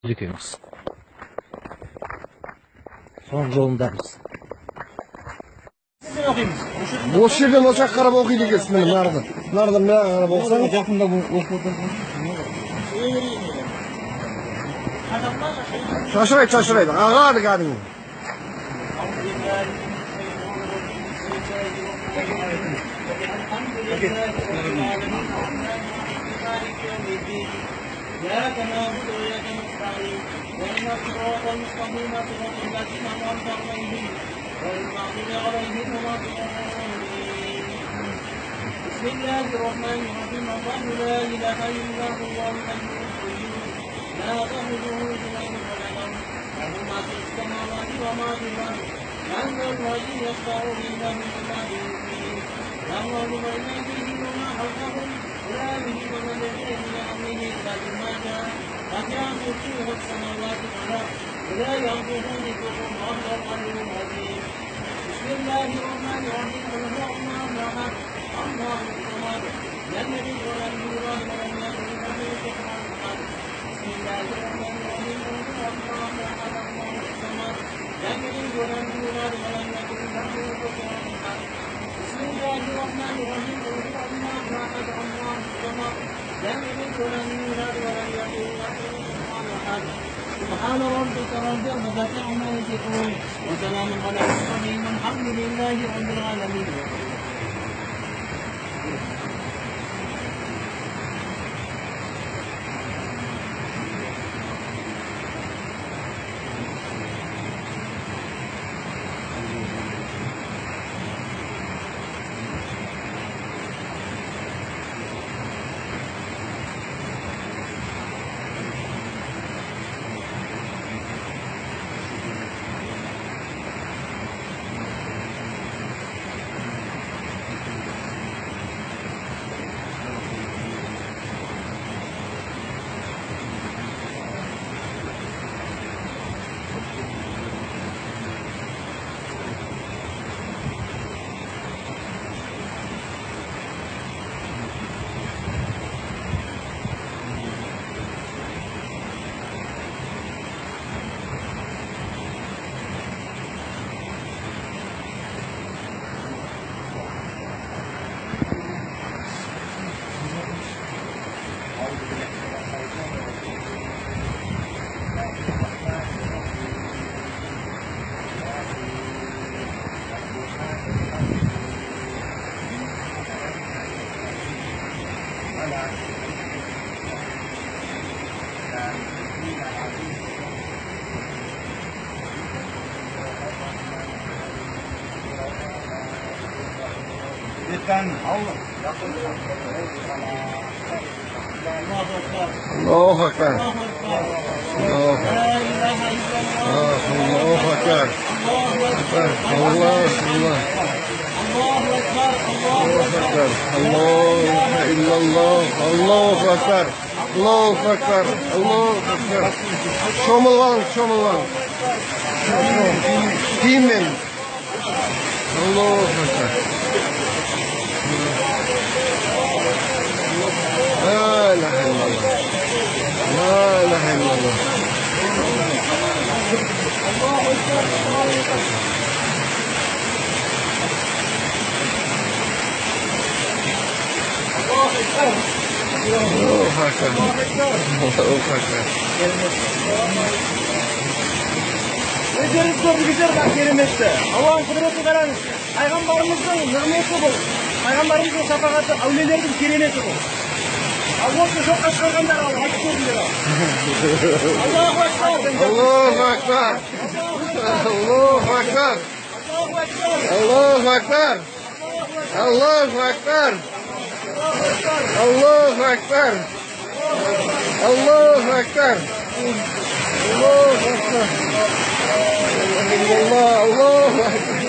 Yıkıyoruz. Son yolundayız. Boş yerden ocak karab okuydu gelsin benim nerede? Nerede ne karab olsan? Yakında bu okudum. Şaşıraydı. Ağadı kadın. إياك نعبد وإياك نستعين اهدنا الصراط المستقيم صراط الذين أنعمت عليهم غير المغضوب عليهم ولا الضالين بسم الله الرحمن الرحيم الله لا إله إلا هو الحي القيوم لا تأخذه سنة ولا نوم له ما في السماوات وما في الأرض من ذا الذي يشفع عنده إلا بإذنه يعلم بين أيديهم وما خلفهم ولا يهدي من يدعو إلى أمره إلا بما شاء وسع كرسيه السماوات والأرض ولا يئوده حفظهما وهو العلي العظيم بسم الله الرحمن الرحيم قل هو الله أحد الله الصمد لم يلد ولم يولد ولم يكن له كفوا أحد بسم الله الرحمن الرحيم قل هو الله أحد الله الصمد لم يلد ولم يولد ولم يكن له كفوا أحد بسم الله الرحمن الرحيم قل هو الله احد الله الصمد لم يلد ولم يولد ولم يكن له كفوا احد سبحان ربك رب العزة عما يصفون وسلام على المرسلين والحمد لله رب العالمين. Lütfen Allah. الله الله أكبر أكبر. الله أكبر لا إله إلا الله الله أكبر الله أكبر. الله أكبر الله أكبر. الله إلا الله. الله أكبر. الله أكبر. الله أكبر. Şomul. Diyeyim ben. Allah Ekber. La ilahe illallah. La ilahe illallah. Allahu Ekber. Özellikle gördüğünüz bak kerimette. Allah'ın kudreti karanız. Peygamberimizin nimeti bu. Peygamberimizin şefaati, avlilerin kerimeti bu. Allah'ın çok aşkınlar Allah. Hadi gördüler. Allahu Ekber. Allahu Ekber. Allahu Ekber. Allahu Ekber. Allahu Ekber. Allahu Ekber. Allahu Ekber. Allahu Ekber. Allah, Allahu Ekber.